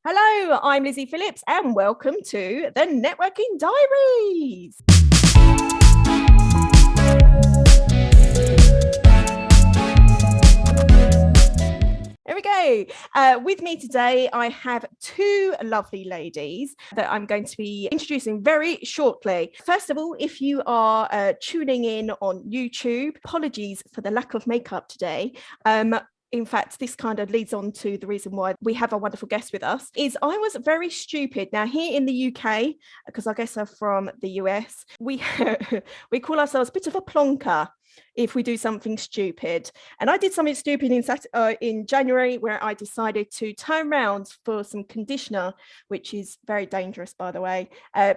Hello, I'm Lizzie Phillips and welcome to the Networking Diaries. There we go. With me today, I have two lovely ladies that I'm going to be introducing very shortly. First of all, if you are tuning in on YouTube, apologies for the lack of makeup today. In fact, this kind of leads on to the reason why we have a wonderful guest with us, is I was very stupid. Now, here in the UK, because I guess I'm from the US, we call ourselves a bit of a plonker if we do something stupid. And I did something stupid in January where I decided to turn around for some conditioner, which is very dangerous, by the way,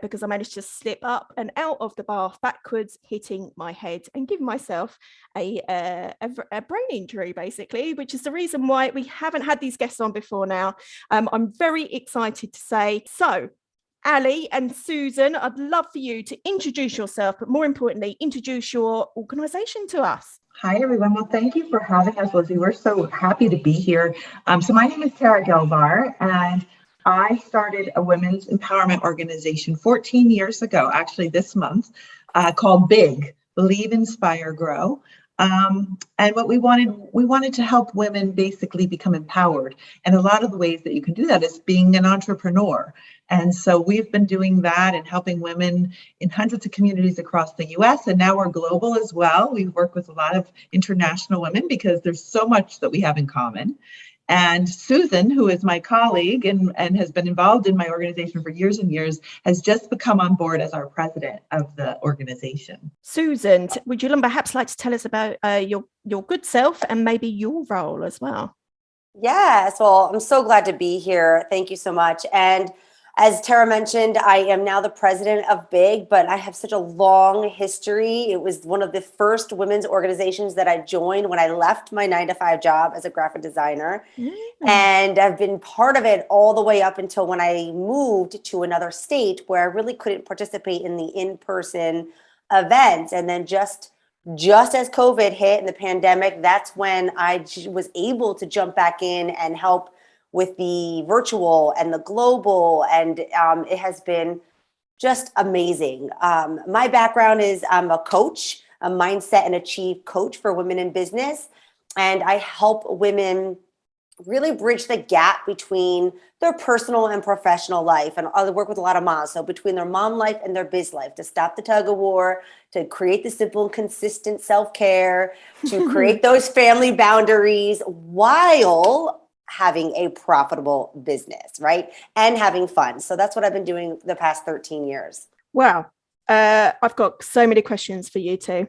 because I managed to slip up and out of the bath backwards, hitting my head and giving myself a brain injury, basically, which is the reason why we haven't had these guests on before now. I'm very excited to say, so Ali and Susan, I'd love for you to introduce yourself, but more importantly, introduce your organisation to us. Hi, everyone. Well, thank you for having us, Lizzie. We're so happy to be here. So my name is Gilvar, and I started a women's empowerment organization 14 years ago, actually this month, called Belive Inspire Grow. And what we wanted to help women basically become empowered. And a lot of the ways that you can do that is being an entrepreneur. And so we've been doing that and helping women in hundreds of communities across the US. And now we're global as well. We work with a lot of international women because there's so much that we have in common. And Susan, who is my colleague and has been involved in my organization for years and years, has just become on board as our president of the organization. Susan, would you perhaps like to tell us about your good self and maybe your role as well? Yes, well, I'm so glad to be here. Thank you so much. And as Tara mentioned, I am now the president of BIG, but I have such a long history. It was one of the first women's organizations that I joined when I left my 9-to-5 job as a graphic designer. And I've been part of it all the way up until when I moved to another state where I really couldn't participate in the in-person events. And then just as COVID hit and the pandemic, that's when I was able to jump back in and help with the virtual and the global, and it has been just amazing. My background is I'm a coach, a mindset and achieve coach for women in business, and I help women really bridge the gap between their personal and professional life. And I work with a lot of moms, so between their mom life and their biz life, to stop the tug of war, to create the simple and consistent self-care, to create those family boundaries while having a profitable business, right? And having fun. So that's what I've been doing the past 13 years. Wow. I've got so many questions for you two.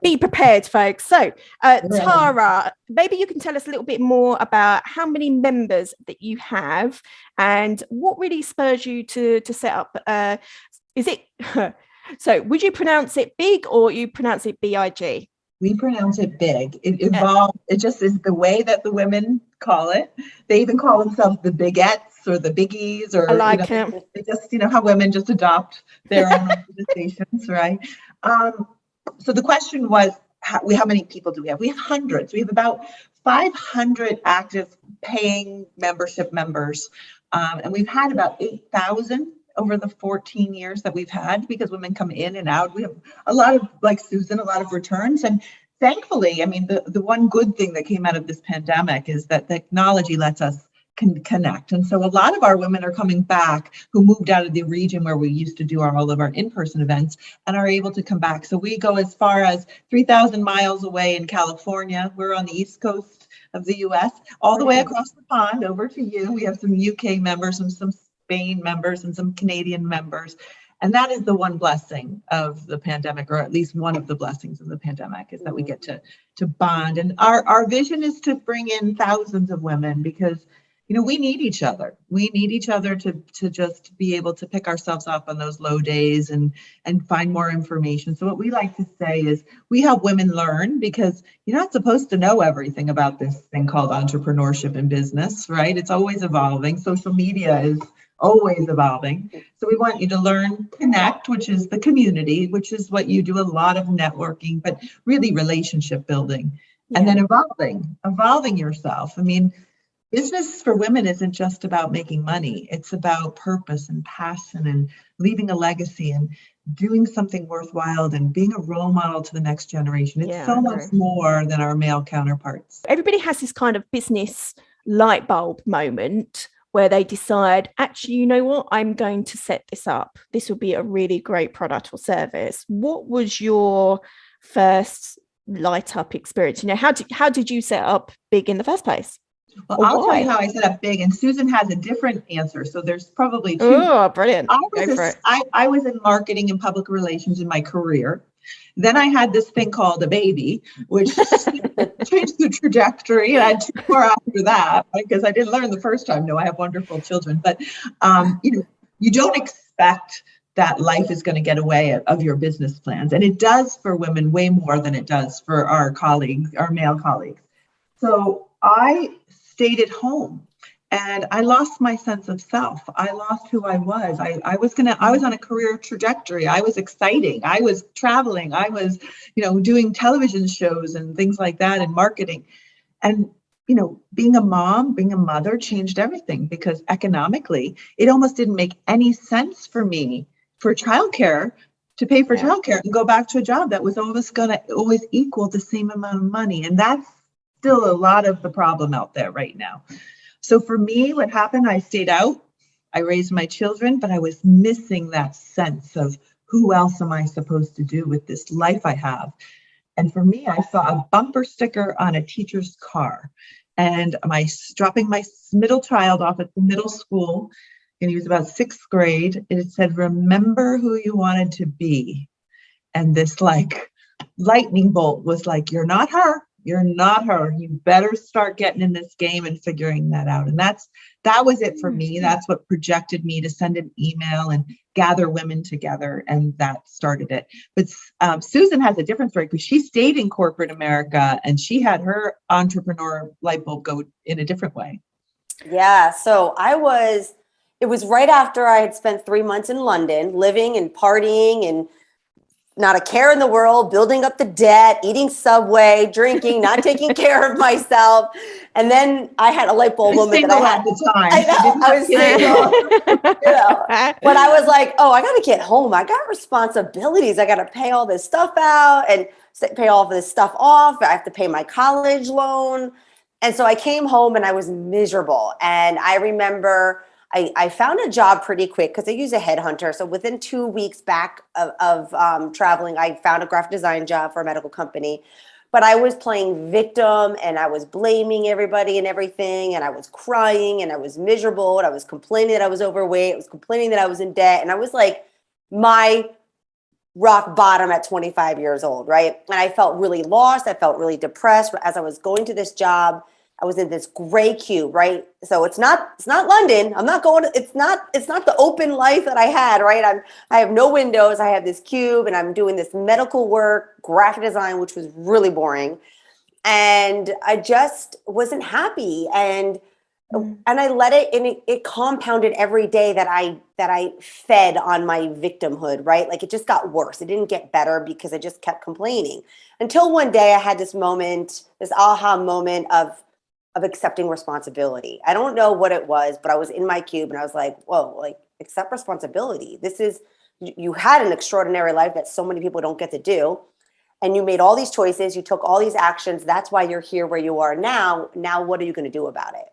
Be prepared, folks. So, Tara, maybe you can tell us a little bit more about how many members that you have and what really spurs you to set up. Is it, so would you pronounce it BIG or you pronounce it BIG? We pronounce it BIG. It evolved. It just is the way that the women call it. They even call themselves the Bigettes or the Biggies, or I like they just, how women just adopt their own organizations, right? So the question was, how many people do we have? We have hundreds. We have about 500 active paying membership members, and we've had about 8,000 over the 14 years that we've had, because women come in and out. We have a lot of, like Susan, a lot of returns. And thankfully, I mean, the one good thing that came out of this pandemic is that technology lets us connect. And so a lot of our women are coming back who moved out of the region where we used to do all of our in-person events and are able to come back. So we go as far as 3,000 miles away in California. We're on the East Coast of the US, all the way across the pond over to you. We have some UK members and some Spain members and some Canadian members. And that is the one blessing of the pandemic, or at least one of the blessings of the pandemic, is that we get to bond. And our vision is to bring in thousands of women, because we need each other. We need each other to just be able to pick ourselves up on those low days and find more information. So what we like to say is we help women learn, because you're not supposed to know everything about this thing called entrepreneurship and business, right? It's always evolving. Social media is always evolving. So we want you to learn, connect, which is the community, which is what you do, a lot of networking, but really relationship building, and then evolving yourself. I mean, business for women isn't just about making money. It's about purpose and passion and leaving a legacy and doing something worthwhile and being a role model to the next generation. It's Yeah, so I much agree. more than our male counterparts. Everybody has this kind of business light bulb moment where they decide, actually, you know what, I'm going to set this up. This will be a really great product or service. What was your first light up experience? You know, how did you set up Big in the first place? Well, Or I'll tell you why? how I set up Big, and Susan has a different answer. So there's probably two. Oh, brilliant. Go for it. I was in marketing and public relations in my career. Then I had this thing called a baby, which changed the trajectory. And I had two more after that because I didn't learn the first time. No, I have wonderful children, but you don't expect that life is going to get away of your business plans, and it does for women way more than it does for our colleagues, our male colleagues. So I stayed at home and I lost my sense of self. I lost who I was. I was on a career trajectory. I was exciting. I was traveling. I was, doing television shows and things like that and marketing. And, being a mom, being a mother changed everything because economically, it almost didn't make any sense for me for childcare to pay for childcare and go back to a job that was always going to always equal the same amount of money. And that's still a lot of the problem out there right now. So for me, what happened, I stayed out, I raised my children, but I was missing that sense of who else am I supposed to do with this life I have? And for me, I saw a bumper sticker on a teacher's car and dropping my middle child off at the middle school, and he was about sixth grade, and it said, remember who you wanted to be. And this lightning bolt was like, you're not her. You're not her. You better start getting in this game and figuring that out. And that was it for me. That's what projected me to send an email and gather women together. And that started it. But Susan has a different story because she stayed in corporate America and she had her entrepreneur light bulb go in a different way. Yeah. So it was right after I had spent 3 months in London living and partying and not a care in the world, building up the debt, eating Subway, drinking, not taking care of myself. And then I had a light bulb moment that I had. At the time. I was single. But I was like, oh, I got to get home. I got responsibilities. I got to pay all this stuff out and pay all of this stuff off. I have to pay my college loan. And so I came home and I was miserable. And I remember I found a job pretty quick because I use a headhunter. So within 2 weeks back of traveling, I found a graphic design job for a medical company. But I was playing victim and I was blaming everybody and everything. And I was crying and I was miserable. And I was complaining that I was overweight. I was complaining that I was in debt. And I was like my rock bottom at 25 years old, right? And I felt really lost. I felt really depressed as I was going to this job. I was in this gray cube, right? So it's not London. I'm not going to, it's not the open life that I had, right? I have no windows. I have this cube and I'm doing this medical work, graphic design, which was really boring. And I just wasn't happy. And I let it, and it compounded every day that I fed on my victimhood, right? Like it just got worse. It didn't get better because I just kept complaining until one day I had this moment, this aha moment of accepting responsibility. I don't know what it was, but I was in my cube and I was like, whoa, like accept responsibility. You had an extraordinary life that so many people don't get to do. And you made all these choices. You took all these actions. That's why you're here where you are now. Now, what are you going to do about it?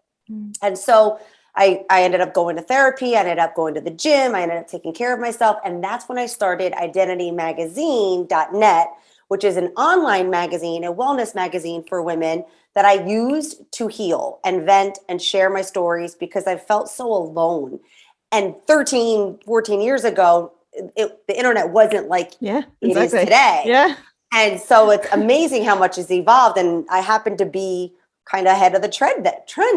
And so I ended up going to therapy. I ended up going to the gym. I ended up taking care of myself. And that's when I started IdentityMagazine.net, which is an online magazine, a wellness magazine for women that I used to heal and vent and share my stories because I felt so alone. And 13, 14 years ago, the internet wasn't like it is today. Yeah. And so it's amazing how much has evolved. And I happen to be kind of ahead of the trend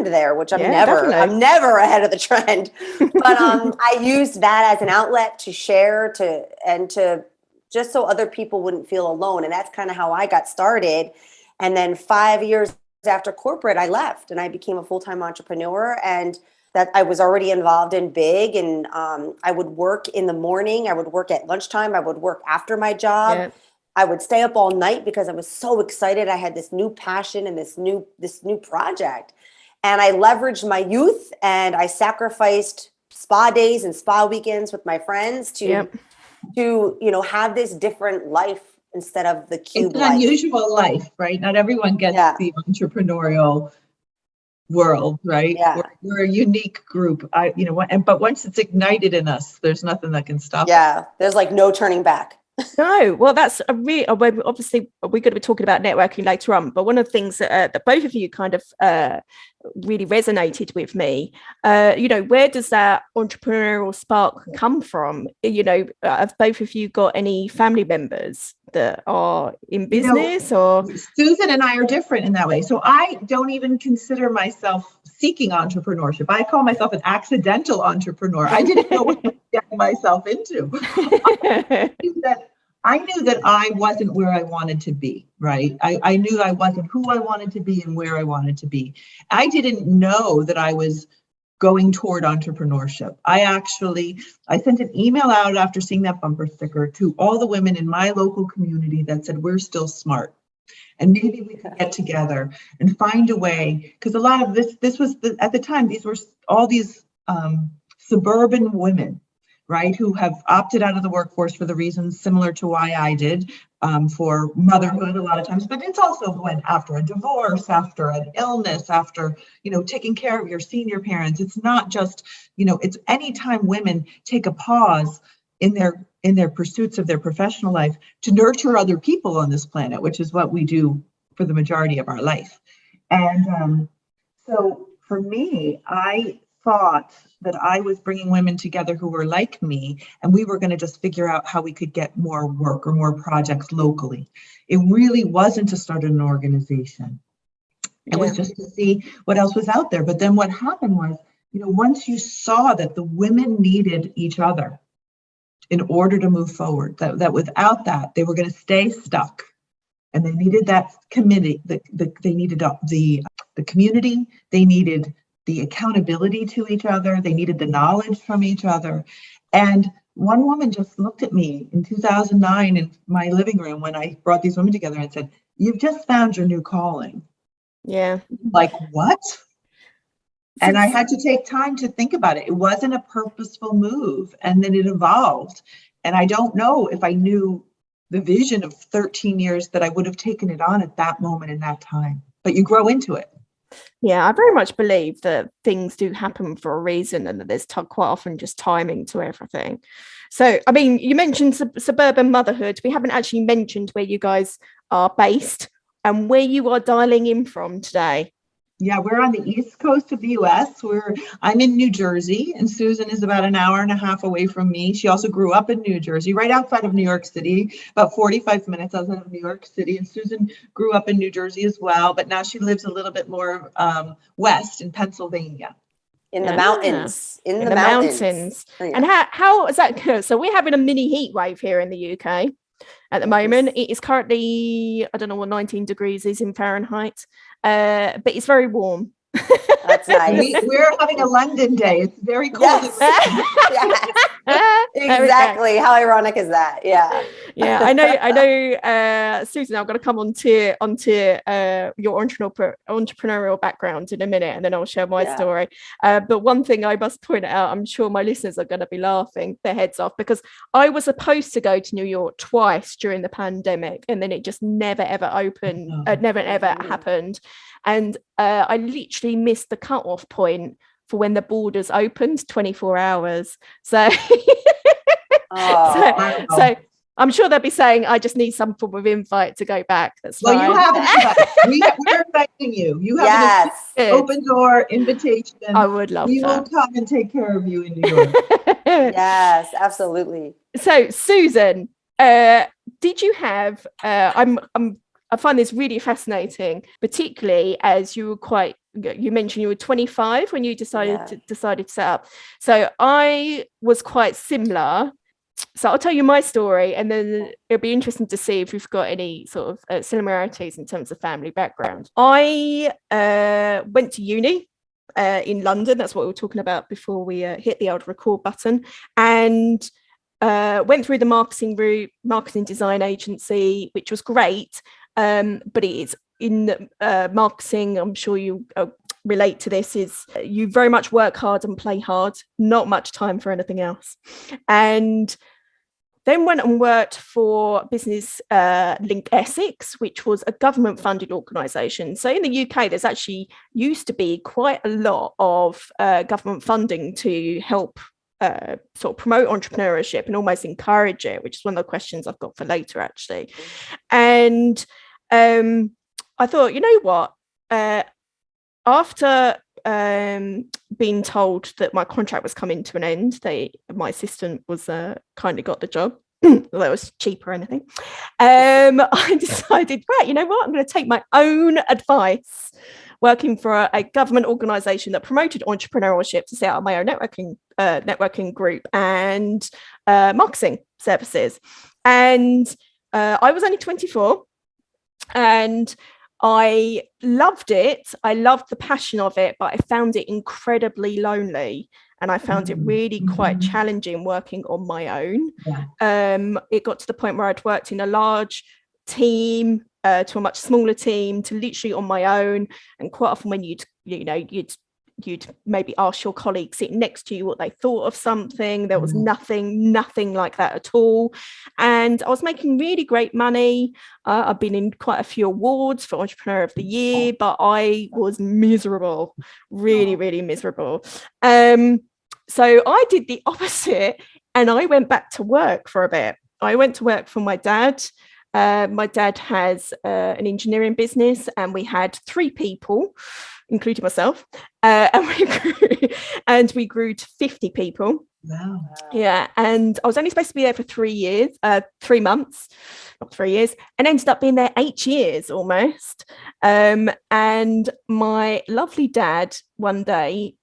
there, which I'm never ahead of the trend. But I used that as an outlet to share to just so other people wouldn't feel alone. And that's kind of how I got started. And then 5 years after corporate, I left and I became a full-time entrepreneur, and that I was already involved in Big. And I would work in the morning. I would work at lunchtime. I would work after my job. Yeah. I would stay up all night because I was so excited. I had this new passion and this new project. And I leveraged my youth and I sacrificed spa days and spa weekends with my friends to, have this different life instead of the cube It's an life. unusual life, right? Not everyone gets the entrepreneurial world, right? Yeah. We're a unique group. But once it's ignited in us, there's nothing that can stop it. Yeah. There's like no turning back. No, well, that's a real. Obviously, we're going to be talking about networking later on. But one of the things that both of you kind of really resonated with me, where does that entrepreneurial spark come from? Have both of you got any family members that are in business? Or Susan and I are different in that way. So I don't even consider myself seeking entrepreneurship. I call myself an accidental entrepreneur. I didn't know what I was getting myself into. I knew that I wasn't where I wanted to be, right? I knew I wasn't who I wanted to be and where I wanted to be. I didn't know that I was going toward entrepreneurship. I sent an email out after seeing that bumper sticker to all the women in my local community that said, we're still smart. And maybe we could get together and find a way, because a lot of this was, at the time, these were all these suburban women, right, who have opted out of the workforce for the reasons similar to why I did, for motherhood a lot of times, but it's also when after a divorce, after an illness, after, taking care of your senior parents. It's not just, it's anytime women take a pause in their pursuits of their professional life to nurture other people on this planet, which is what we do for the majority of our life. And so for me, I thought that I was bringing women together who were like me, and we were going to just figure out how we could get more work or more projects locally. It really wasn't to start an organization. It was just to see what else was out there. But then what happened was, once you saw that the women needed each other in order to move forward, that without that, they were going to stay stuck. And they needed that committee, they needed the community, they needed the accountability to each other. They needed the knowledge from each other. And one woman just looked at me in 2009 in my living room when I brought these women together and said, you've just found your new calling. Yeah. Like, what? And I had to take time to think about it. It wasn't a purposeful move. And then it evolved. And I don't know if I knew the vision of 13 years that I would have taken it on at that moment in that time. But you grow into it. Yeah, I very much believe that things do happen for a reason and that there's quite often just timing to everything. So, I mean, you mentioned suburban motherhood. We haven't actually mentioned where you guys are based and where you are dialing in from today. Yeah, we're on the East Coast of the US. I'm in New Jersey, and Susan is about an hour and a half away from me. She also grew up in New Jersey, right outside of New York City, about 45 minutes outside of New York City. And Susan grew up in New Jersey as well, but now she lives a little bit more west in Pennsylvania. In the mountains. In the mountains. Yeah. And how is that good? So we're having a mini heat wave here in the UK. At the moment, it is currently, I don't know what 19 degrees is in Fahrenheit, but it's very warm. That's nice. We're having a London day. It's very cold. Yes. Exactly. How ironic is that? Yeah. Yeah, I know. Susan, I'm going to come onto your entrepreneurial background in a minute, and then I'll share my story. But one thing I must point out, I'm sure my listeners are going to be laughing their heads off, because I was supposed to go to New York twice during the pandemic, and then it just never ever happened. And I literally missed the cutoff point for when the borders opened, 24 hours. So, so I'm sure they'll be saying, I just need some form of invite to go back. That's fine. You have an invite. We're inviting you. You have an open door invitation. I would love that. We will come and take care of you in New York. Yes, absolutely. So, Susan, did you have, I find this really fascinating, particularly as you mentioned you were 25 when you decided to set up. So I was quite similar. So I'll tell you my story, and then it'll be interesting to see if we've got any sort of similarities in terms of family background. I went to uni in London. That's what we were talking about before we hit the old record button, and went through the marketing design agency, which was great. But it is in marketing. I'm sure relate to this is you very much work hard and play hard, not much time for anything else. And then went and worked for Business Link Essex, which was a government funded organisation. So in the UK, there's actually used to be quite a lot of government funding to help sort of promote entrepreneurship and almost encourage it, which is one of the questions I've got for later, actually. And I thought, you know what? After being told that my contract was coming to an end, my assistant was kindly got the job, although it was cheap or anything. I decided, right, you know what? I'm going to take my own advice, working for a government organisation that promoted entrepreneurship, to set up my own networking group and marketing services. And I was only 24, and I loved it. I loved the passion of it, but I found it incredibly lonely. And I found it really quite challenging working on my own. Yeah. It got to the point where I'd worked in a large team to a much smaller team to literally on my own. And quite often when you'd maybe ask your colleague sitting next to you what they thought of something, there was nothing like that at all. And I was making really great money. I've been in quite a few awards for Entrepreneur of the Year, but I was miserable, really miserable. So I did the opposite, and I went back to work for a bit. I went to work for my dad. My dad has an engineering business, and we had 3 people, including myself, and we grew to 50 people. Wow. Yeah, and I was only supposed to be there for 3 months, not 3 years, and ended up being there 8 years almost. And my lovely dad one day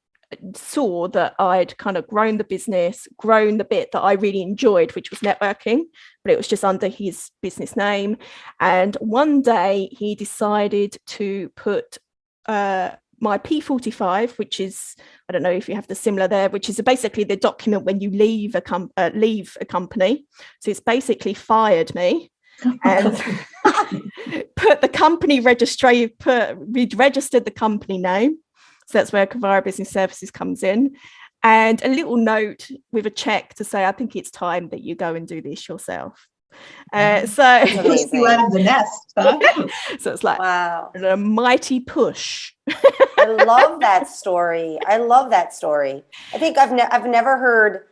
saw that I'd kind of grown the business, grown the bit that I really enjoyed, which was networking, but it was just under his business name. And one day he decided to put my P45, which is, I don't know if you have the similar there, which is basically the document when you leave a company. So it's basically fired me and put the company we'd registered the company name. So that's where Gilvar Business Services comes in. And a little note with a check to say, I think it's time that you go and do this yourself. So push you out of the nest. Huh? So it's like, wow, a mighty push. I love that story. I think I've never heard,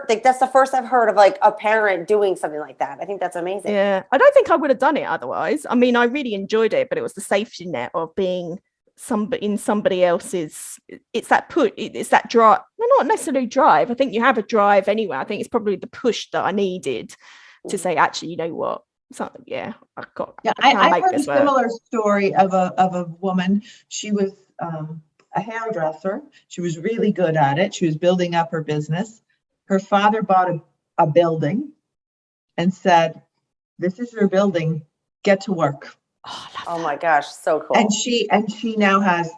like, that's the first I've heard of like a parent doing something like that. I think that's amazing. Yeah. I don't think I would have done it otherwise. I mean, I really enjoyed it, but it was the safety net of being somebody else's. It's that drive. Well, not necessarily drive. I think you have a drive anyway. I think it's probably the push that I needed to say, actually, you know what? Something, yeah, I heard a similar story of a woman. She was a hairdresser. She was really good at it. She was building up her business. Her father bought a building and said, "This is your building. Get to work." Oh my gosh, so cool. And she now has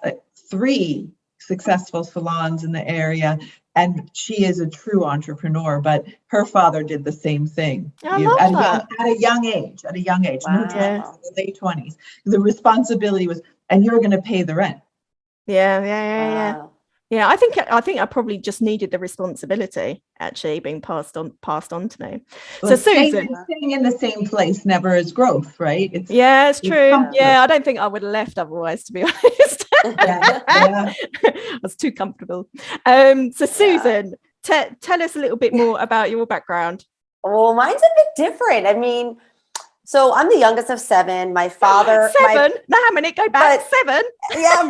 3 successful salons in the area, and she is a true entrepreneur. But her father did the same thing at a young age. Wow. In her late 20s. The responsibility was, and you're going to pay the rent. Yeah. Wow. Yeah, I think I probably just needed the responsibility actually being passed on to me. Well, so Susan, staying in the same place never is growth, right? It's true. Yeah, I don't think I would have left otherwise, to be honest. Yeah. I was too comfortable. So Susan, tell us a little bit more about your background. Well, mine's a bit different. I mean, so I'm the youngest of 7. My father, 7. Now how many go back? 7. Yeah,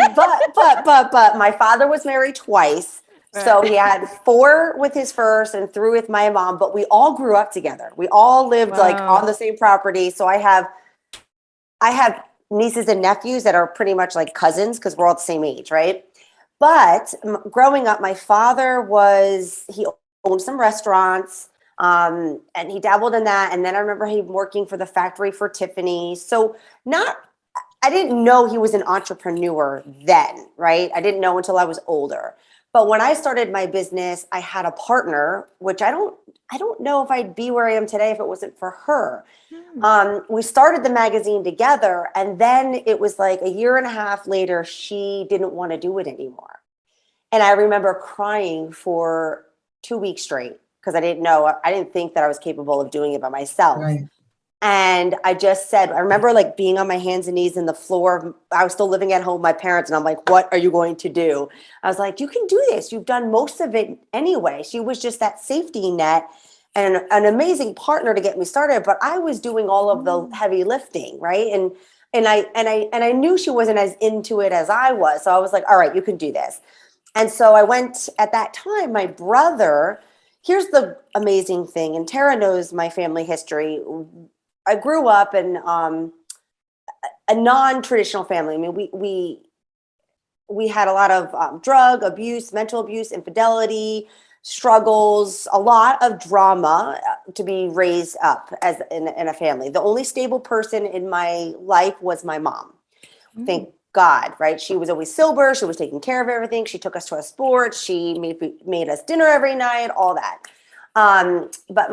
but my father was married twice. Right. So he had 4 with his first and 3 with my mom, but we all grew up together. We all lived like on the same property. So I have nieces and nephews that are pretty much like cousins because we're all the same age, right? But growing up, my father he owned some restaurants. And he dabbled in that. And then I remember him working for the factory for Tiffany. So I didn't know he was an entrepreneur then, right? I didn't know until I was older. But when I started my business, I had a partner, which I don't know if I'd be where I am today if it wasn't for her. We started the magazine together, and then it was like a year and a half later, she didn't want to do it anymore. And I remember crying for 2 weeks straight because I didn't think that I was capable of doing it by myself. Right. And I just said, I remember like being on my hands and knees in the floor. I was still living at home with my parents, and I'm like, what are you going to do? I was like, you can do this. You've done most of it anyway. She was just that safety net and an amazing partner to get me started. But I was doing all of the heavy lifting, right? And I knew she wasn't as into it as I was. So I was like, all right, you can do this. And so I went at that time, my brother, here's the amazing thing. And Tara knows my family history. I grew up in a non-traditional family. I mean, we had a lot of drug abuse, mental abuse, infidelity, struggles, a lot of drama to be raised up as in a family. The only stable person in my life was my mom. Thank God, right? She was always sober. She was taking care of everything. She took us to our sports. She made us dinner every night, all that. But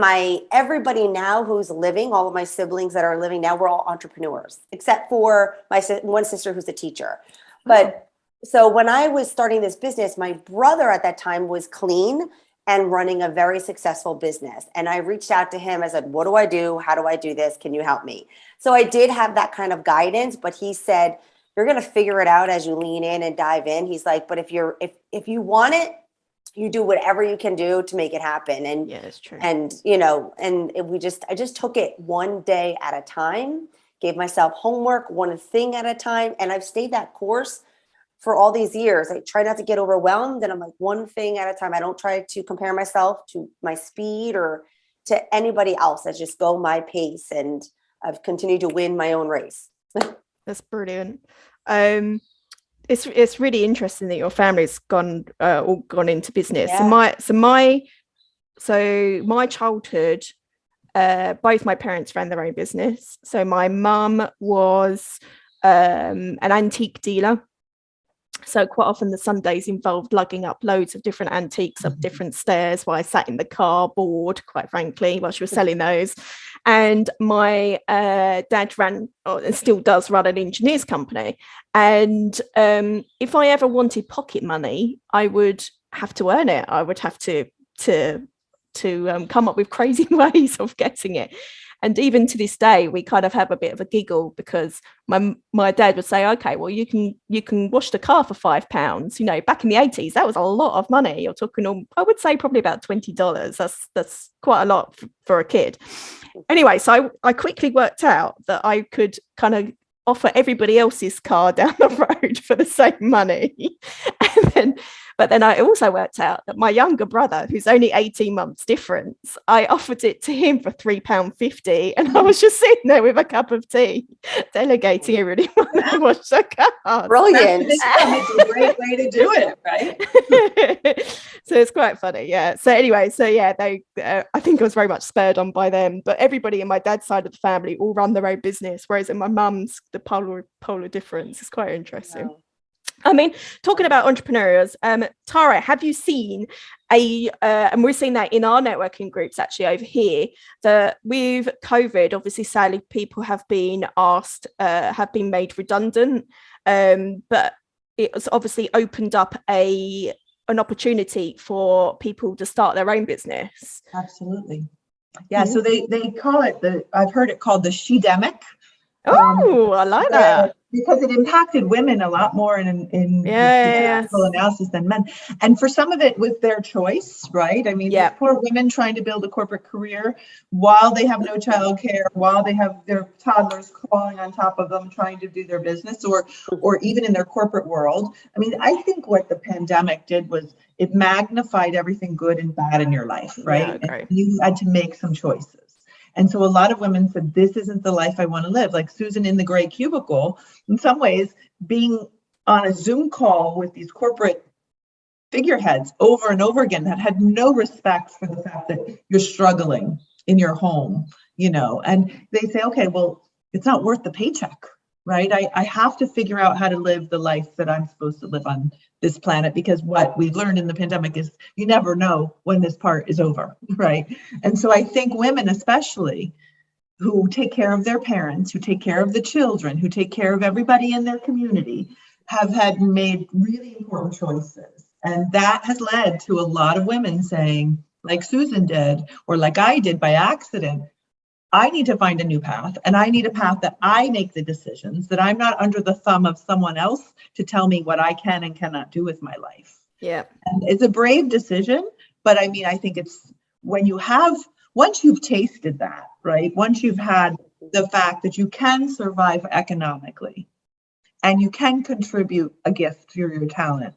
everybody now who's living, all of my siblings that are living now, we're all entrepreneurs, except for my one sister who's a teacher. But so when I was starting this business, my brother at that time was clean and running a very successful business. And I reached out to him. I said, what do I do? How do I do this? Can you help me? So I did have that kind of guidance, but he said, you're going to figure it out as you lean in and dive in. He's like, but if you want it, you do whatever you can do to make it happen. And yeah, it's true. And, I just took it one day at a time, gave myself homework, one thing at a time. And I've stayed that course for all these years. I try not to get overwhelmed, and I'm like one thing at a time. I don't try to compare myself to my speed or to anybody else. I just go my pace, and I've continued to win my own race. That's brilliant. It's really interesting that your family's all gone into business. Yeah. So my childhood, both my parents ran their own business. So my mum was an antique dealer. So quite often the Sundays involved lugging up loads of different antiques up different stairs while I sat in the car bored, quite frankly, while she was selling those. And my dad ran, and still does run, an engineer's company. And if I ever wanted pocket money, I would have to earn it. I would have to come up with crazy ways of getting it. And even to this day, we kind of have a bit of a giggle because my dad would say, okay, well, you can wash the car for £5. Back in the 80s, that was a lot of money. You're talking, I would say probably about $20. That's quite a lot for a kid. Anyway, so I quickly worked out that I could kind of offer everybody else's car down the road for the same money. But then I also worked out that my younger brother, who's only 18 months difference, I offered it to him for £3.50, and I was just sitting there with a cup of tea, delegating everybody to wash the car. Brilliant. It's a great way to do it, right? So it's quite funny, yeah. So anyway, they I think I was very much spurred on by them, but everybody in my dad's side of the family all run their own business, whereas in my mum's, the polar difference is quite interesting. Wow. I mean, talking about entrepreneurs, Tara, have you seen and we're seeing that in our networking groups actually over here, that with COVID, obviously, sadly, people have been made redundant, but it's obviously opened up an opportunity for people to start their own business. Absolutely. Yeah. So they call it I've heard it called the she-demic. Oh, I like that. Because it impacted women a lot more in analysis than men. And for some of it was their choice, right? I mean, poor women trying to build a corporate career while they have no childcare, while they have their toddlers crawling on top of them trying to do their business, or even in their corporate world. I mean, I think what the pandemic did was it magnified everything good and bad in your life, right? Yeah, and you had to make some choices. And so a lot of women said, this isn't the life I want to live. Like Susan in the gray cubicle, in some ways, being on a Zoom call with these corporate figureheads over and over again that had no respect for the fact that you're struggling in your home, and they say, okay, well, it's not worth the paycheck, right? I have to figure out how to live the life that I'm supposed to live on this planet, because what we've learned in the pandemic is you never know when this part is over, right? And so I think women especially, who take care of their parents, who take care of the children, who take care of everybody in their community, have had made really important choices. And that has led to a lot of women saying, like Susan did, or like I did by accident, I need to find a new path, and I need a path that I make the decisions, that I'm not under the thumb of someone else to tell me what I can and cannot do with my life. Yeah. And it's a brave decision, but I mean, I think it's once you've tasted that, right? Once you've had the fact that you can survive economically and you can contribute a gift through your talent,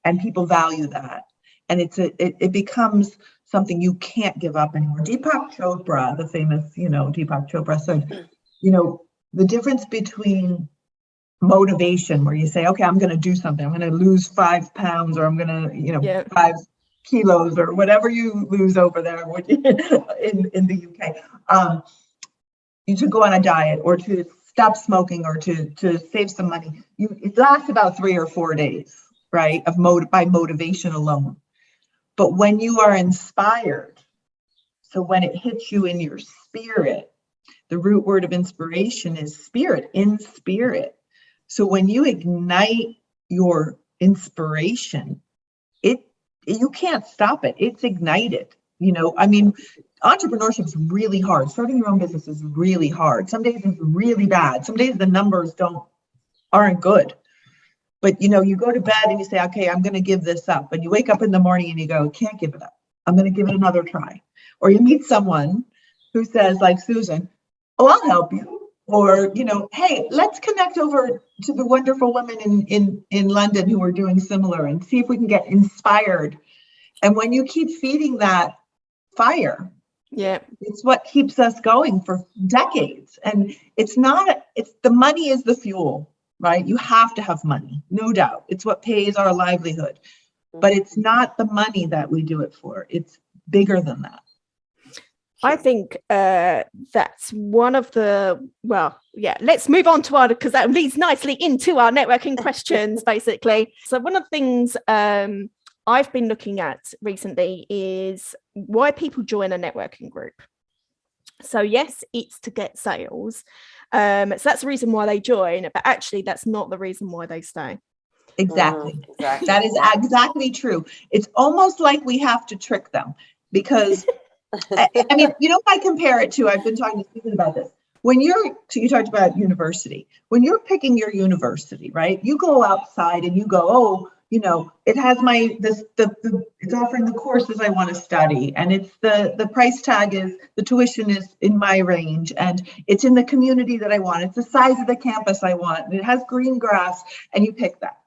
and people value that, and it becomes something you can't give up anymore. Deepak Chopra, the famous, Deepak Chopra said, the difference between motivation, where you say, okay, I'm going to do something, I'm going to lose 5 pounds, or I'm going to, 5 kilos, or whatever you lose over there in the UK, you should go on a diet, or to stop smoking, or to save some money. It lasts about 3 or 4 days, right? By motivation alone. But when you are inspired, so when it hits you in your spirit, the root word of inspiration is spirit, in spirit. So when you ignite your inspiration, you can't stop it. It's ignited. I mean, entrepreneurship is really hard. Starting your own business is really hard. Some days it's really bad. Some days the numbers aren't good. But, you go to bed and you say, okay, I'm going to give this up. And you wake up in the morning and you go, can't give it up. I'm going to give it another try. Or you meet someone who says, like Susan, oh, I'll help you. Or, hey, let's connect over to the wonderful women in London who are doing similar, and see if we can get inspired. And when you keep feeding that fire, it's what keeps us going for decades. And it's the money is the fuel. Right? You have to have money, no doubt. It's what pays our livelihood. But it's not the money that we do it for. It's bigger than that. I think that's one of let's move on to because that leads nicely into our networking questions, basically. So one of the things I've been looking at recently is why people join a networking group. So yes, it's to get sales. So that's the reason why they join, but actually that's not the reason why they stay. Exactly. That is exactly true. It's almost like we have to trick them, because I mean, if I compare it to, I've been talking to Susan about this. You talked about university. When you're picking your university, right? You go outside and you go, it has it's offering the courses I want to study, and it's the price tag is, the tuition is in my range, and it's in the community that I want. It's the size of the campus I want, and it has green grass, and you pick that.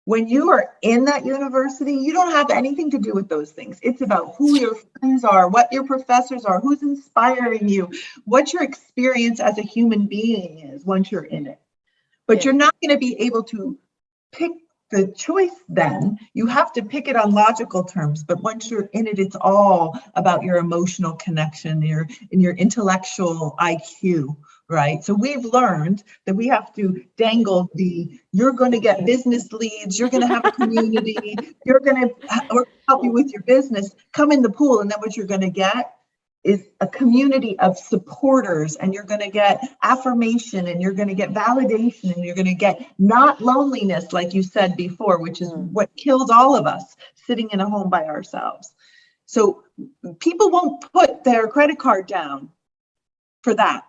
When you are in that university, you don't have anything to do with those things. It's about who your friends are, what your professors are, who's inspiring you, what your experience as a human being is once you're in it. But you're not going to be able to pick the choice then. You have to pick it on logical terms. But once you're in it, it's all about your emotional connection, your intellectual IQ. Right. So we've learned that we have to dangle you're going to get business leads, you're going to have a community, we're going to help you with your business, come in the pool. And then what you're going to get is a community of supporters, and you're going to get affirmation, and you're going to get validation, and you're going to get not loneliness, like you said before, which is what kills all of us, sitting in a home by ourselves. So people won't put their credit card down for that.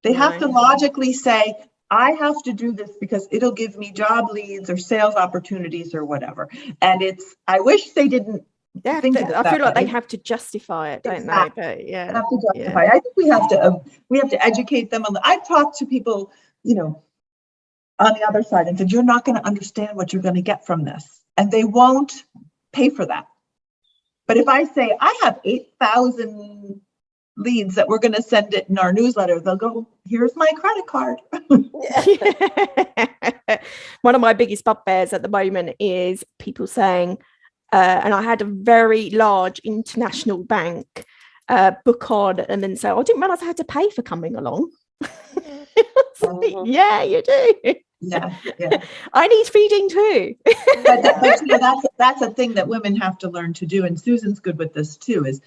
They have to logically say, I have to do this because it'll give me job leads or sales opportunities or whatever. And I wish they didn't think of it that way. I feel like they have to justify it, don't they? But they have to justify. I think we have to educate them. I've talked to people, on the other side, and said, you're not going to understand what you're going to get from this. And they won't pay for that. But if I say, I have 8,000 leads that we're going to send it in our newsletter, they'll go, here's my credit card. One of my biggest bugbears at the moment is people saying, and I had a very large international bank book on, and then say, I didn't realize I had to pay for coming along. Yeah, you do. Yeah, yeah. I need feeding too. But you know, that's a thing that women have to learn to do. And Susan's good with this too, is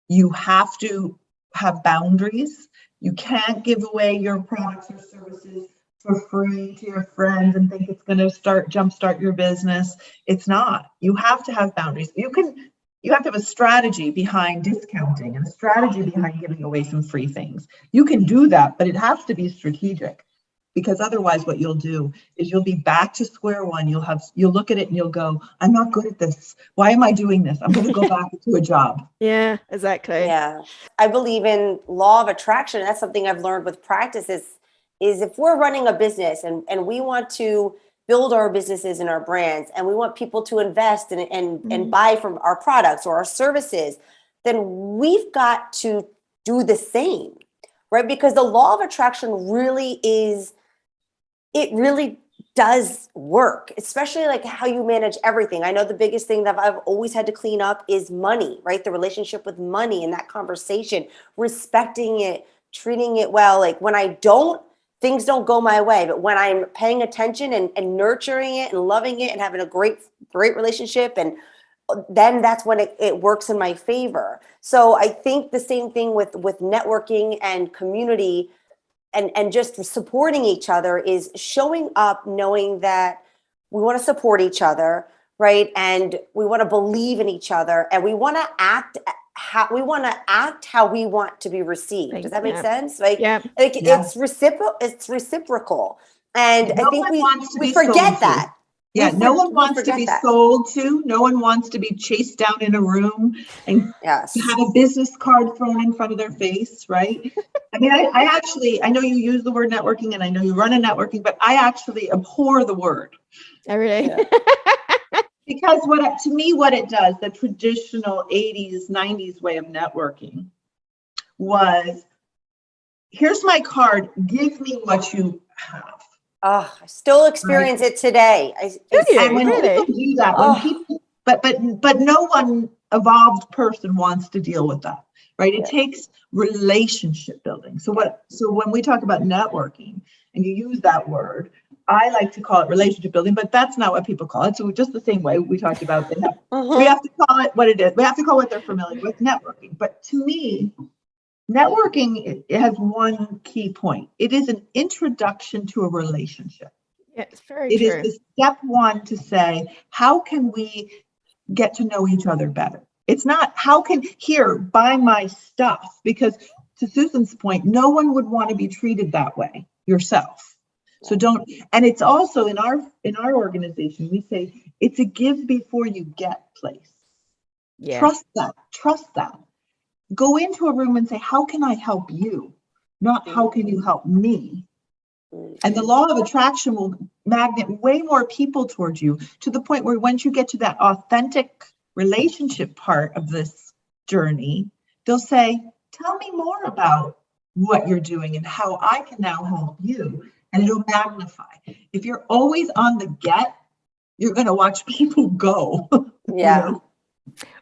you have to have boundaries. You can't give away your products or services for free to your friends and think it's going to jumpstart your business. It's not. You have to have boundaries. You have to have a strategy behind discounting and a strategy behind giving away some free things. You can do that, but it has to be strategic, because otherwise what you'll do is you'll be back to square one. You'll look at it and you'll go, I'm not good at this. Why am I doing this? I'm going to go back to a job. Yeah, exactly. Yeah. I believe in law of attraction. That's something I've learned with practice is if we're running a business and we want to build our businesses and our brands, and we want people to invest and buy from our products or our services, then we've got to do the same, right? Because the law of attraction really does work, especially like how you manage everything. I know the biggest thing that I've always had to clean up is money, right? The relationship with money and that conversation, respecting it, treating it well. Like when things don't go my way, but when I'm paying attention and nurturing it and loving it and having a great relationship, and then that's when it works in my favor. So I think the same thing with networking and community and just supporting each other is showing up, knowing that we want to support each other, right? And we want to believe in each other, and we want to act how we want to be received. Does that make sense? It's reciprocal. It's reciprocal, and I think we forget that. Yeah, no one wants to be sold to. No one wants to be chased down in a room and have a business card thrown in front of their face, right? I mean, I know you use the word networking, and I know you run a networking, but I actually abhor the word. I really. Yeah. Because to me, what it does, the traditional 80s, 90s way of networking was, here's my card, give me what you have. Oh, I still experience it today. And when people do that, but no one evolved person wants to deal with that, right? It takes relationship building. So when we talk about networking and you use that word, I like to call it relationship building, but that's not what people call it. So just the same way we talked about, we have to call it what it is. We have to call what they're familiar with, networking. But to me, networking, it has one key point. It is an introduction to a relationship. Yeah, it's very true. It is the step one to say, how can we get to know each other better? It's not, buy my stuff, because to Susan's point, no one would want to be treated that way yourself. So and it's also in our organization, we say it's a give before you get place. Yeah. Trust that. Go into a room and say, how can I help you? Not how can you help me? And the law of attraction will magnet way more people towards you, to the point where once you get to that authentic relationship part of this journey, they'll say, tell me more about what you're doing and how I can now help you. And it'll magnify. If you're always on the get, you're going to watch people go. Yeah.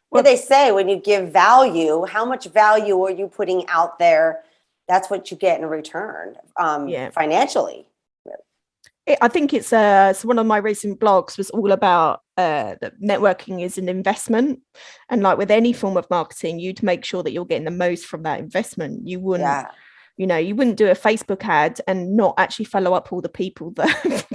What they say, when you give value, how much value are you putting out there? That's what you get in return, financially. I think it's so one of my recent blogs was all about that networking is an investment, and like with any form of marketing, you'd make sure that you're getting the most from that investment. You wouldn't. You wouldn't do a Facebook ad and not actually follow up all the people that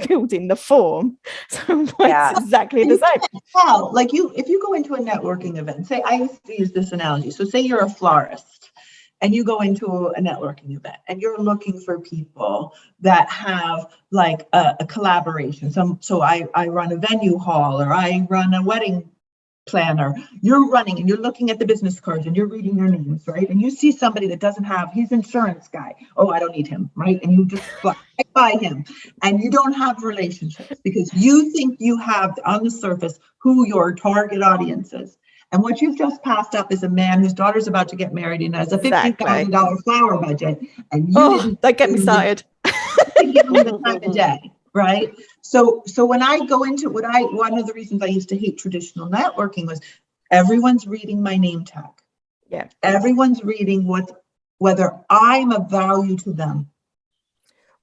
filled in the form. So it's exactly the same. Well, if you go into a networking event, say, I used to use this analogy. So say you're a florist and you go into a networking event and you're looking for people that have like a collaboration. So I run a venue hall, or I run a wedding planner. You're running and you're looking at the business cards and you're reading their names, right? And you see somebody that doesn't have, he's insurance guy. Oh, I don't need him, right? And you just buy him, and you don't have relationships because you think you have on the surface who your target audience is. And what you've just passed up is a man whose daughter's about to get married and has a $50,000 flower budget. And you didn't. Don't get me started. Give him the time of day. Right. So when I go into one of the reasons I used to hate traditional networking was everyone's reading my name tag. Yeah. Everyone's reading whether I'm of value to them.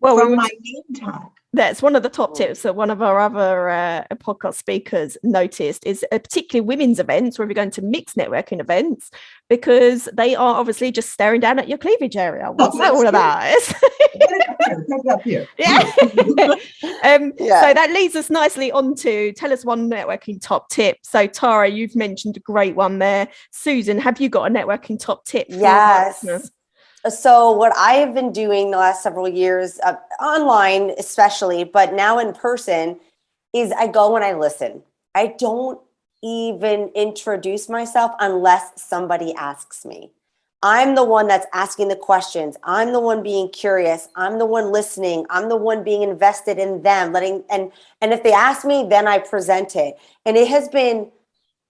Well, from my name tag. That's one of the top tips that one of our other podcast speakers noticed is particularly women's events, where we're going to mixed networking events, because they are obviously just staring down at your cleavage area. What's that all about? Put it up here. Yeah. So that leads us nicely on to tell us one networking top tip. So Tara, you've mentioned a great one there. Susan, have you got a networking top tip for Yes. listeners? So what I have been doing the last several years, online especially, but now in person, is I go and I listen. I don't even introduce myself unless somebody asks me. I'm the one that's asking the questions. I'm the one being curious. I'm the one listening. I'm the one being invested in them, and if they ask me, then I present it. And it has been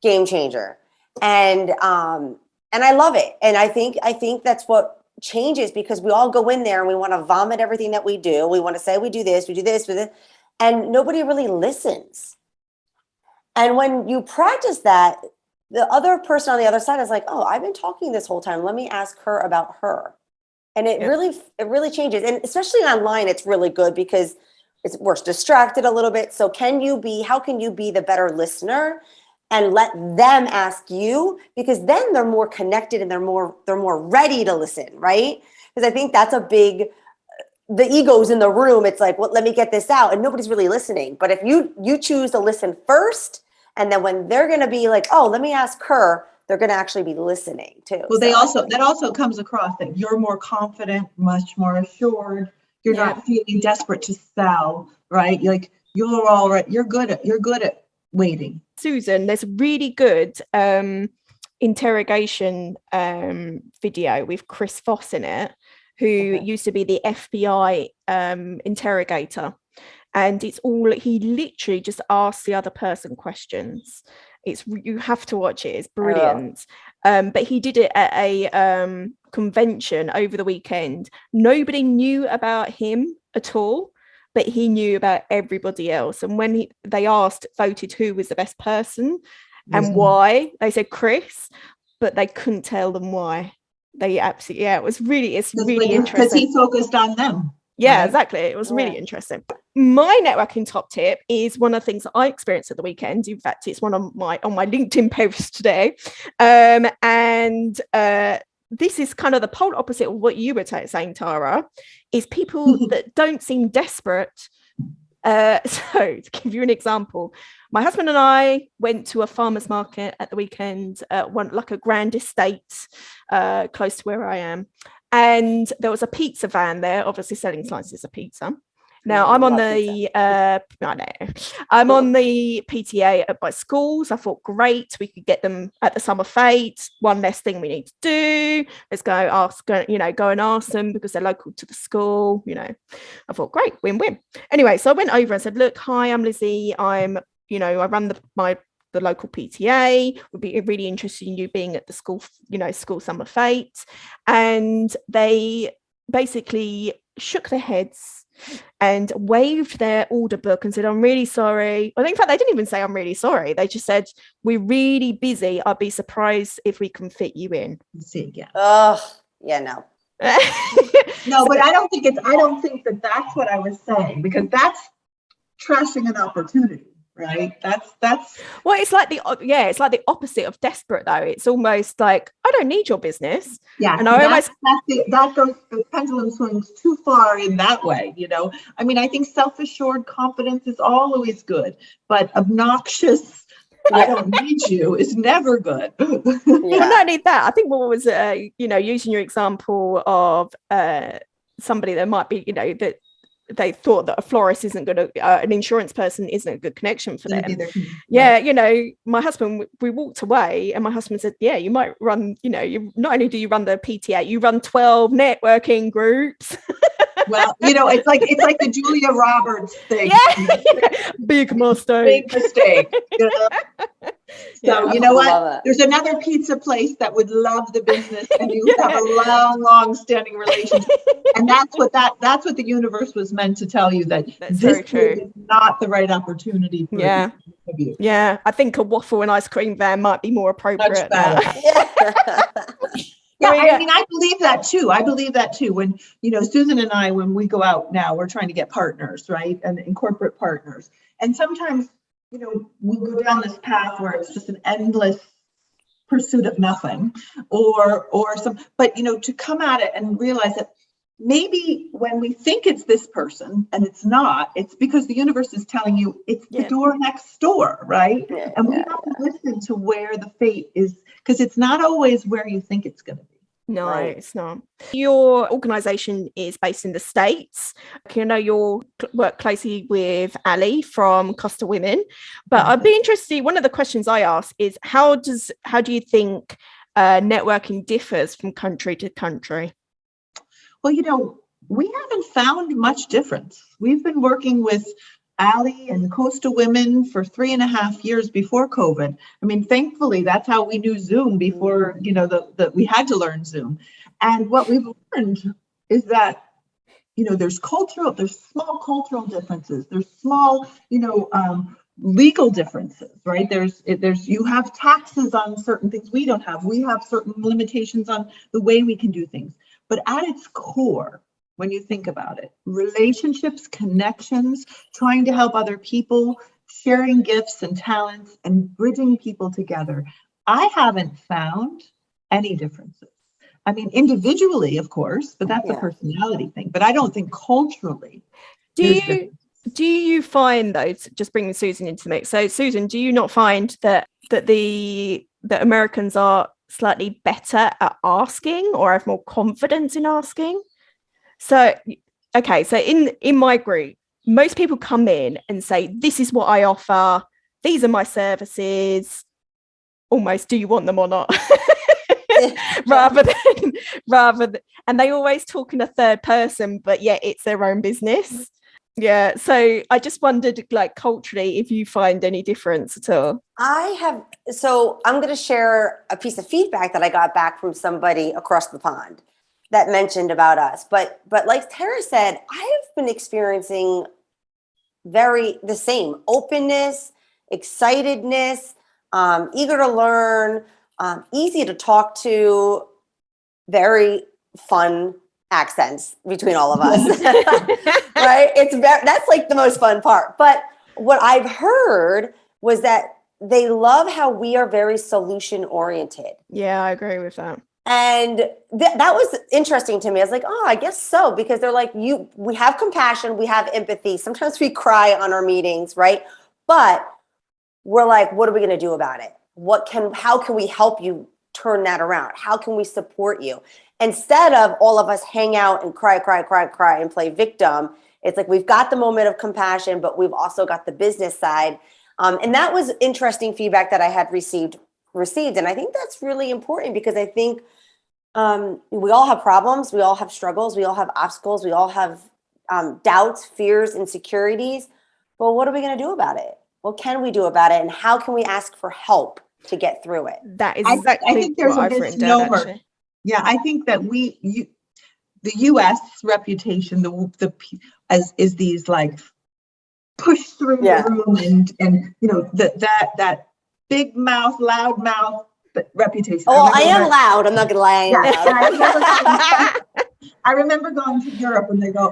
game changer. And I love it. And I think that's what changes, because we all go in there and we want to vomit everything that we do. We want to say we do this, and nobody really listens. And when you practice that, the other person on the other side is like, oh, I've been talking this whole time. Let me ask her about her. And it really changes. And especially online, it's really good because we're distracted a little bit. So how can you be the better listener and let them ask you? Because then they're more connected and they're more ready to listen, right? Because I think that's the ego's in the room. It's like, well, let me get this out, and nobody's really listening. But if you choose to listen first, and then when they're going to be like, oh, let me ask her, they're going to actually be listening too. Well, that also comes across that you're more confident, much more assured. You're not feeling desperate to sell, right? Like you're all right. You're good at waiting. Susan, there's a really good interrogation video with Chris Voss in it, who used to be the FBI interrogator. And he literally just asks the other person questions. You have to watch it. It's brilliant. But he did it at a convention over the weekend. Nobody knew about him at all, but he knew about everybody else. And when they voted who was the best person and why, they said Chris, but they couldn't tell them why. They absolutely, it's really interesting. Because he focused on them. Yeah, exactly. It was really interesting. My networking top tip is one of the things that I experienced at the weekend. In fact, it's on my LinkedIn post today. This is kind of the polar opposite of what you were saying, Tara, is people that don't seem desperate. So to give you an example, my husband and I went to a farmer's market at the weekend, like a grand estate close to where I am. And there was a pizza van there, obviously selling slices of pizza. Now I'm on the PTA at my schools. I thought, great, we could get them at the summer fete. One less thing we need to do. Let's go and ask them because they're local to the school. I thought, great, win-win. Anyway, so I went over and said, look, hi, I'm Lizzie. I run the local PTA. Would be really interested in you being at the school summer fete. And they basically shook their heads and waved their order book and said, I'm really sorry. Well, in fact, they didn't even say I'm really sorry. They just said, we're really busy. I'd be surprised if we can fit you in. See, yeah. Oh, yeah, no. No, but I don't think that's what I was saying, because that's trashing an opportunity. Right. That's well, it's like the opposite of desperate, though. It's almost like, I don't need your business. Yeah. And the pendulum swings too far in that way. I mean, I think self-assured confidence is always good, but obnoxious, I don't need you is never good. Well, not need that. I think what was using your example of somebody that might be, that they thought that a florist isn't going to, an insurance person isn't a good connection for them. My husband, we walked away and my husband said, yeah, you might run, not only do you run the PTA, you run 12 networking groups. Well, it's like the Julia Roberts thing. Yeah. Big mistake. So you know what? There's another pizza place that would love the business, and you have a long standing relationship. And that's what the universe was meant to tell you, that this is not the right opportunity for you. Yeah. I think a waffle and ice cream van might be more appropriate. Yeah, I mean, I believe that too. I believe that too. When, Susan and I, when we go out now, we're trying to get partners, right? And corporate partners. And sometimes, we'll go down this path where it's just an endless pursuit of nothing but to come at it and realize that maybe when we think it's this person and it's not, it's because the universe is telling you it's the door next door, right? And we have to listen to where the fate is, because it's not always where you think it's going to be. No, right. It's not. Your organization is based in the States. I know you work closely with Ali from Costa Women, but I'd be interested. One of the questions I ask is how do you think networking differs from country to country? Well, we haven't found much difference. We've been working with Ali and Costa Women for 3.5 years before COVID. I mean, thankfully, that's how we knew Zoom before, we had to learn Zoom. And what we've learned is that, there's small cultural differences. There's small, legal differences, right? You have taxes on certain things we don't have. We have certain limitations on the way we can do things. But at its core, when you think about it, relationships, connections, trying to help other people, sharing gifts and talents, and bridging people together. I haven't found any differences. I mean, individually, of course, but that's a personality thing. But I don't think culturally. Do you find, though, just bringing Susan into the mix? So, Susan, do you not find that Americans are slightly better at asking or have more confidence in asking? So, okay, so in my group, most people come in and say, this is what I offer. These are my services. Almost, do you want them or not? rather than, and they always talk in a third person, but yet it's their own business. Yeah. So I just wondered, like, culturally, if you find any difference at all. So I'm going to share a piece of feedback that I got back from somebody across the pond that mentioned about us. But like Tara said, I've been experiencing the same openness, excitedness, eager to learn, easy to talk to, very fun accents between all of us, right? That's like the most fun part. But what I've heard was that they love how we are very solution oriented. Yeah, I agree with that. And that was interesting to me. I was like, oh, I guess so, because they're like, we have compassion, we have empathy. Sometimes we cry on our meetings, right? But we're like, what are we going to do about it? How can we help you turn that around? How can we support you? Instead of all of us hang out and cry and play victim, it's like we've got the moment of compassion, but we've also got the business side. And that was interesting feedback that I had received. And I think that's really important, because I think we all have problems. We all have struggles. We all have obstacles. We all have doubts, fears, insecurities. But what are we going to do about it? What can we do about it? And how can we ask for help to get through it? That is exactly I think there's what a misnomer. Yeah, I think that the U.S. reputation, is these like push through the room and that big mouth, loud mouth reputation. Oh, I am loud. I'm not gonna lie. I remember going to Europe and they go,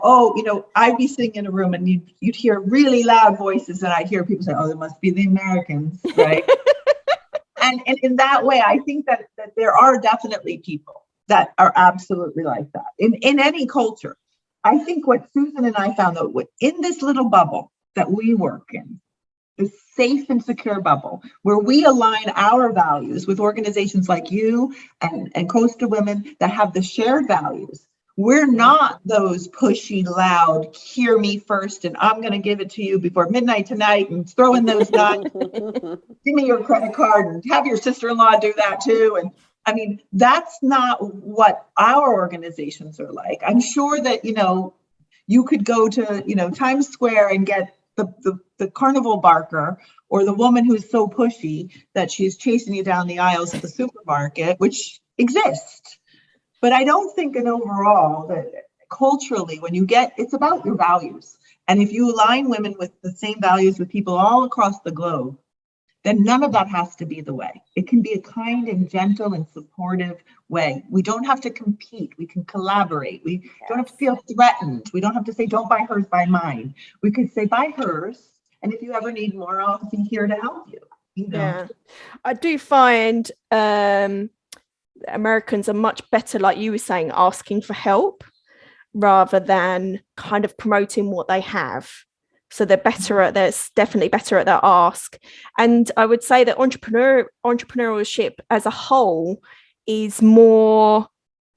I'd be sitting in a room and you'd hear really loud voices, and I'd hear people say, oh, it must be the Americans, right? And in that way, I think that there are definitely people that are absolutely like that in any culture. I think what Susan and I found out in this little bubble that we work in, this safe and secure bubble where we align our values with organizations like you and Costa Women that have the shared values. We're not those pushy, loud, hear me first, and I'm going to give it to you before midnight tonight and throw in those nuts. Give me your credit card and have your sister-in-law do that too. And I mean, that's not what our organizations are like. I'm sure that, you could go to, Times Square and get the carnival barker or the woman who's so pushy that she's chasing you down the aisles at the supermarket, which exists. But I don't think overall that culturally, it's about your values. And if you align women with the same values with people all across the globe, then none of that has to be the way. It can be a kind and gentle and supportive way. We don't have to compete. We can collaborate. We don't have to feel threatened. We don't have to say, don't buy hers, buy mine. We could say, buy hers. And if you ever need more, I'll be here to help you. Yeah, I do find Americans are much better, like you were saying, asking for help rather than kind of promoting what they have. So they're definitely better at their ask. And I would say that entrepreneurship as a whole is more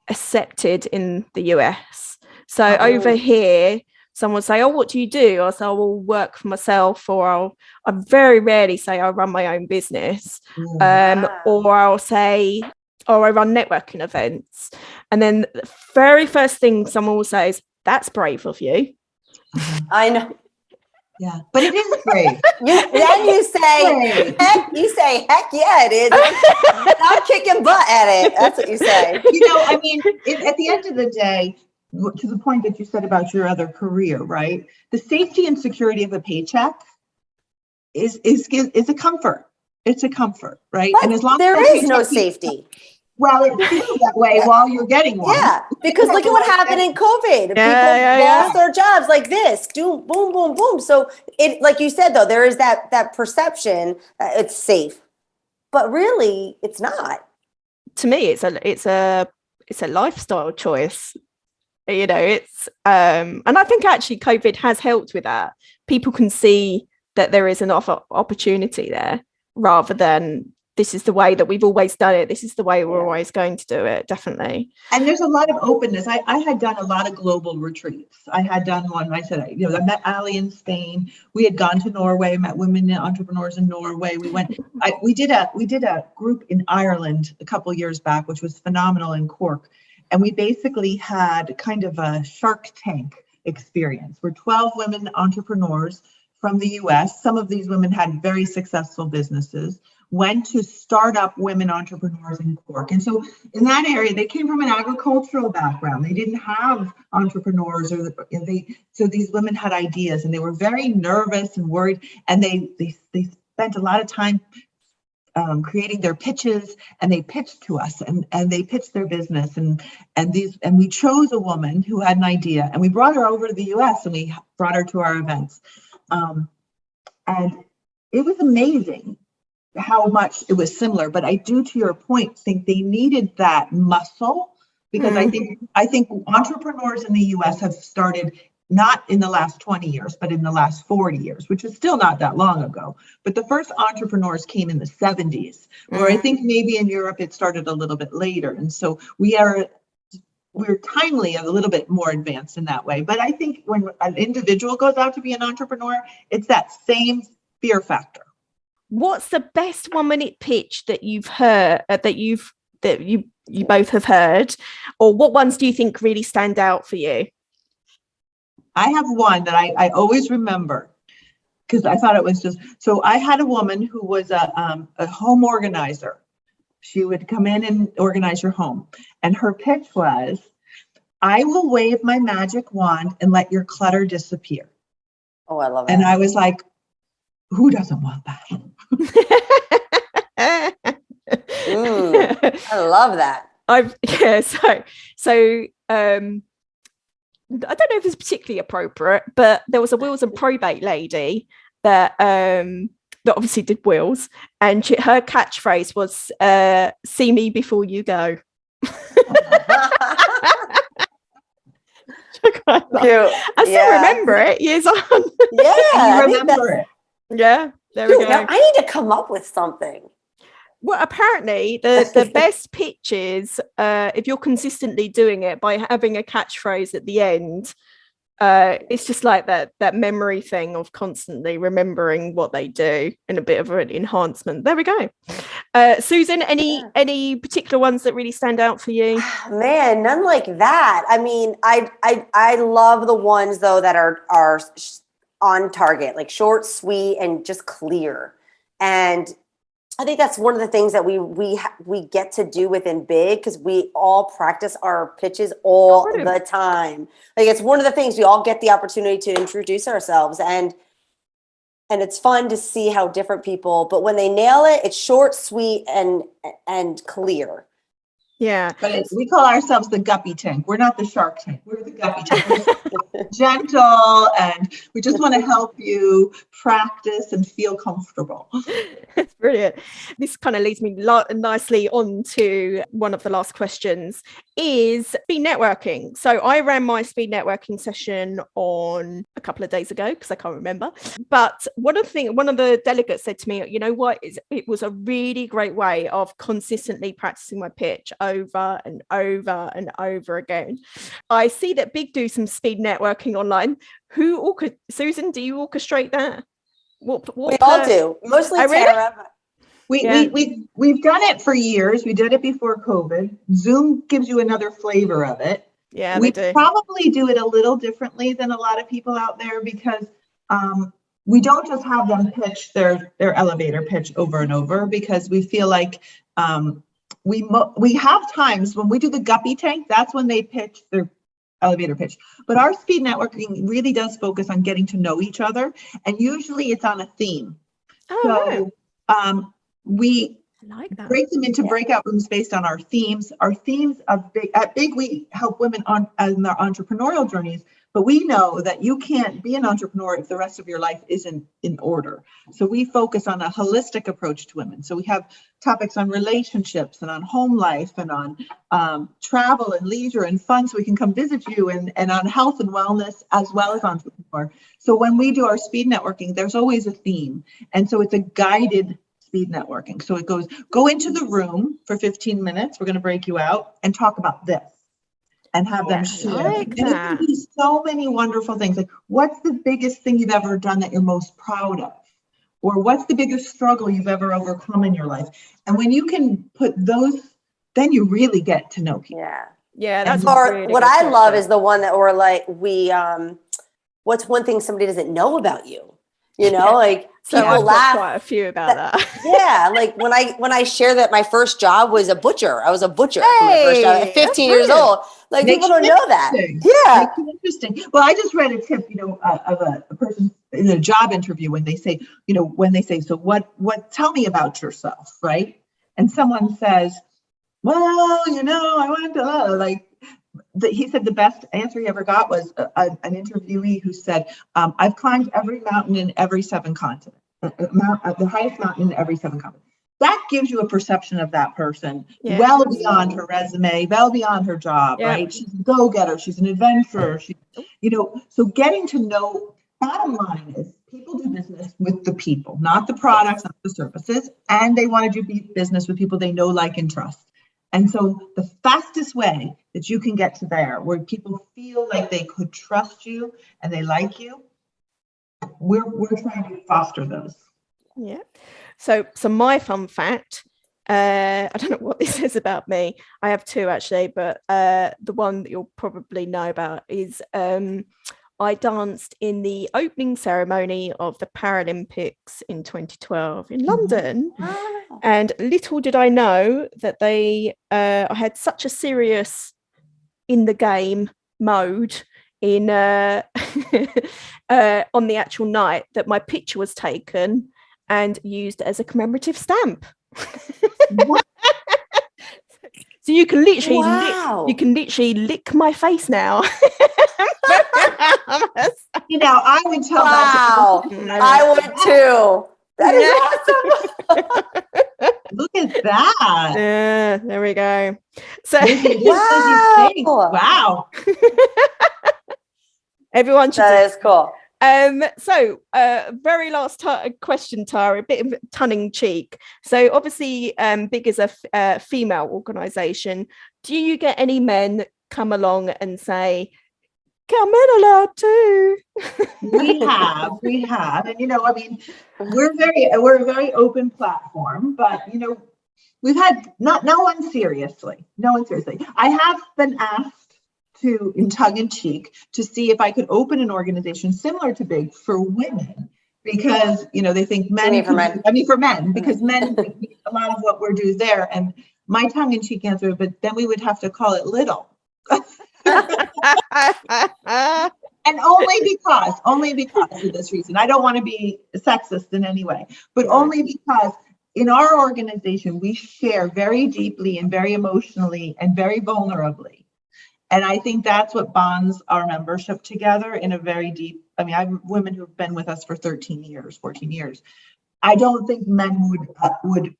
accepted in the US. So over here, someone will say, oh, what do you do? I'll say, I will work for myself, or I very rarely say I run my own business. Or I'll say, or I run networking events. And then the very first thing someone will say is, that's brave of you. I know. Yeah, but it is brave. Then you say, heck yeah, it is. I'm kicking butt at it. That's what you say. I mean, at the end of the day, to the point that you said about your other career, right? The safety and security of a paycheck is a comfort. It's a comfort, right? But and as long there as is no safety. Well, it feels that way while you're getting one. Yeah, because look at what happened in COVID. People lost their jobs like this. Boom, boom, boom. So it, like you said, though, there is that perception that it's safe, but really, it's not. To me, it's a lifestyle choice. It's and I think actually COVID has helped with that. People can see that there is an opportunity there, rather than this is the way that we've always done it. This is the way we're always going to do it. Definitely. And there's a lot of openness. I had done a lot of global retreats. I had done one. I said, I met Ali in Spain. We had gone to Norway, met women entrepreneurs in Norway. We did a group in Ireland a couple of years back, which was phenomenal, in Cork. And we basically had kind of a Shark Tank experience. We're 12 women entrepreneurs from the US. Some of these women had very successful businesses, went to start up women entrepreneurs in Cork. And so in that area, they came from an agricultural background. They didn't have entrepreneurs, so these women had ideas, and they were very nervous and worried. And they spent a lot of time creating their pitches, and they pitched to us, and they pitched their business, and we chose a woman who had an idea, and we brought her over to the US, and we brought her to our events. And it was amazing how much it was similar, but I do, to your point, think they needed that muscle, because I think entrepreneurs in the US have started not in the last 20 years, but in the last 40 years, which is still not that long ago. But the first entrepreneurs came in the 70s, where I think maybe in Europe it started a little bit later. And so we're timely and a little bit more advanced in that way. But I think when an individual goes out to be an entrepreneur, it's that same fear factor. What's the best 1-minute pitch that you've heard, that you both have heard, or what ones do you think really stand out for you? I have one that I always remember, because I thought it was so I had a woman who was a home organizer. She would come in and organize your home. And her pitch was, I will wave my magic wand and let your clutter disappear. Oh, I love it. And I was like, who doesn't want that? I love that. So I don't know if it's particularly appropriate, but there was a wills and probate lady that obviously did wills, and her catchphrase was "See me before you go." I still remember it years on. Yeah, I remember it. Yeah, there we go. Now I need to come up with something. Well, apparently the best pitches, if you're consistently doing it by having a catchphrase at the end, it's just like that memory thing of constantly remembering what they do, and a bit of an enhancement. There we go. Susan, any particular ones that really stand out for you? Man, none like that. I mean, I love the ones though that are on target, like short, sweet, and just clear. And I think that's one of the things that we get to do within Big, because we all practice our pitches all the time. Like, it's one of the things we all get the opportunity to introduce ourselves. And And it's fun to see how different people, but when they nail it, it's short, sweet, and clear. Yeah. But we call ourselves the guppy tank. We're not the shark tank. We're the guppy tank. We're gentle, and we just want to help you practice and feel comfortable. That's brilliant. This kind of leads me nicely on to one of the last questions is speed networking. So I ran my speed networking session on a couple of days ago because I can't remember. But one of the delegates said to me, you know what, it was a really great way of consistently practicing my pitch over and over and over again. I see that Big do some speed networking online. Susan, do you orchestrate that? We all do. Mostly Tara. We've done it for years. We did it before COVID. Zoom gives you another flavor of it. Yeah, we do. Probably do it a little differently than a lot of people out there because we don't just have them pitch their elevator pitch over and over, because we feel like we have times when we do the guppy tank, that's when they pitch their elevator pitch. But our speed networking really does focus on getting to know each other, and usually it's on a theme. We break them into breakout rooms based on our themes. Our themes at Big, we help women on their entrepreneurial journeys, but we know that you can't be an entrepreneur if the rest of your life isn't in order. So we focus on a holistic approach to women. So we have topics on relationships and on home life and on travel and leisure and fun, so we can come visit you, and on health and wellness as well as entrepreneur. So when we do our speed networking, there's always a theme. And so it's a guided speed networking. So it goes, go into the room for 15 minutes. We're going to break you out and talk about this and have them share. And it can be so many wonderful things. Like, what's the biggest thing you've ever done that you're most proud of? Or what's the biggest struggle you've ever overcome in your life? And when you can put those, then you really get to know people. Yeah, that's really what I love is the one that we're like, what's one thing somebody doesn't know about you? You know, like people laugh. Quite a few about that. Yeah, like when I share that my first job was a butcher. I was a butcher for my first job at 15 years old. Like, people don't know that. Yeah, makes it interesting. Well, I just read a tip, of a person in a job interview when they say, so what? Tell me about yourself, right? And someone says, well, I wanted to he said the best answer he ever got was an interviewee who said, I've climbed every mountain in every 7 continents, the highest mountain in every 7 continents. That gives you a perception of that person well beyond her resume, well beyond her job, right? She's a go-getter, she's an adventurer, so getting to know, bottom line is people do business with the people, not the products, not the services, and they want to do business with people they know, like, and trust. And so the fastest way that you can get to there, where people feel like they could trust you and they like you, we're trying to foster those. Yeah. So my fun fact, I don't know what this is about me. I have 2 actually, but the one that you'll probably know about is I danced in the opening ceremony of the Paralympics in 2012 in London. Wow. And little did I know that I had such a serious in the game mode in on the actual night that my picture was taken and used as a commemorative stamp. So you can literally lick my face now. I would tell that. Wow, I would too. That is awesome. Look at that. Yeah, there we go. So wow. Everyone should. That is cool. So very last question, Tara, a bit of tongue in cheek. So obviously, Big is a female organization. Do you get any men come along and say, "Are men allowed too?" We have, and we're a very open platform, but we've had no one seriously. I have been asked in tongue in cheek to see if I could open an organization similar to Big for women, because they think men. For men, because men a lot of what we're doing there. And my tongue in cheek answer, but then we would have to call it little. And only because of this reason. I don't want to be sexist in any way, but only because in our organization, we share very deeply and very emotionally and very vulnerably. And I think that's what bonds our membership together in a very deep, I mean, I have women who've been with us for 13 years, 14 years. I don't think men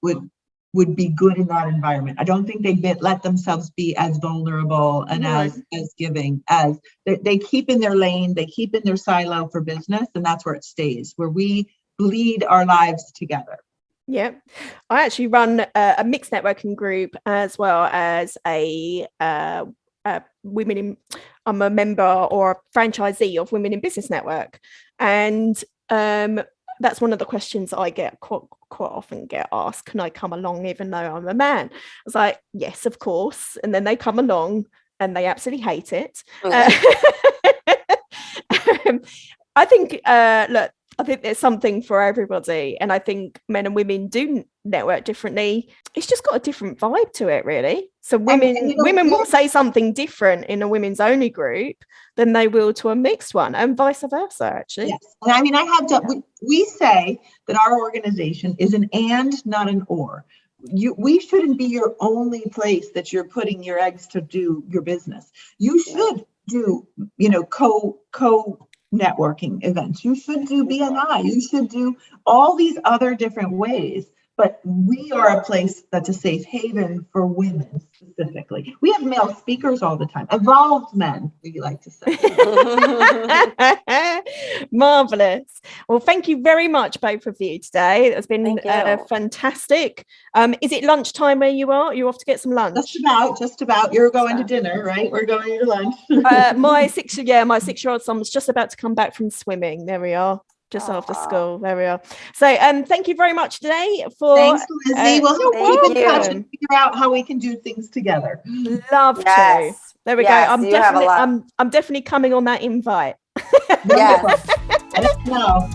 would be good in that environment. I don't think they let themselves be as vulnerable and as giving as they keep in their lane, they keep in their silo for business, and that's where it stays, where we bleed our lives together. Yeah, I actually run a mixed networking group as well as a women in. I'm a member or a franchisee of Women in Business Network, and that's one of the questions I get quite often get asked. Can I come along even though I'm a man? I was like, yes, of course. And then they come along and they absolutely hate it. I think I think there's something for everybody, and I think men and women do network differently. It's just got a different vibe to it, really. So women will say something different in a women's only group than they will to a mixed one, and vice versa, actually. Yes. And I mean, I have to, we say that our organization is an and, not an or. We shouldn't be your only place that you're putting your eggs to do your business. You should do, co networking events. You should do BNI. You should do all these other different ways. But we are a place that's a safe haven for women specifically. We have male speakers all the time. Evolved men, we like to say. Marvelous. Well, thank you very much, both of you today. It's been fantastic. Is it lunchtime where you are? You're off to get some lunch? Just about. You're going to dinner, right? We're going to lunch. My 6-year-old son was just about to come back from swimming. There we are. Just after school. There we are. So thank you very much today for thanks, Lizzie. We'll keep in touch and figure out how we can do things together. Love to. There we go. I'm definitely coming on that invite. Yes. I don't know.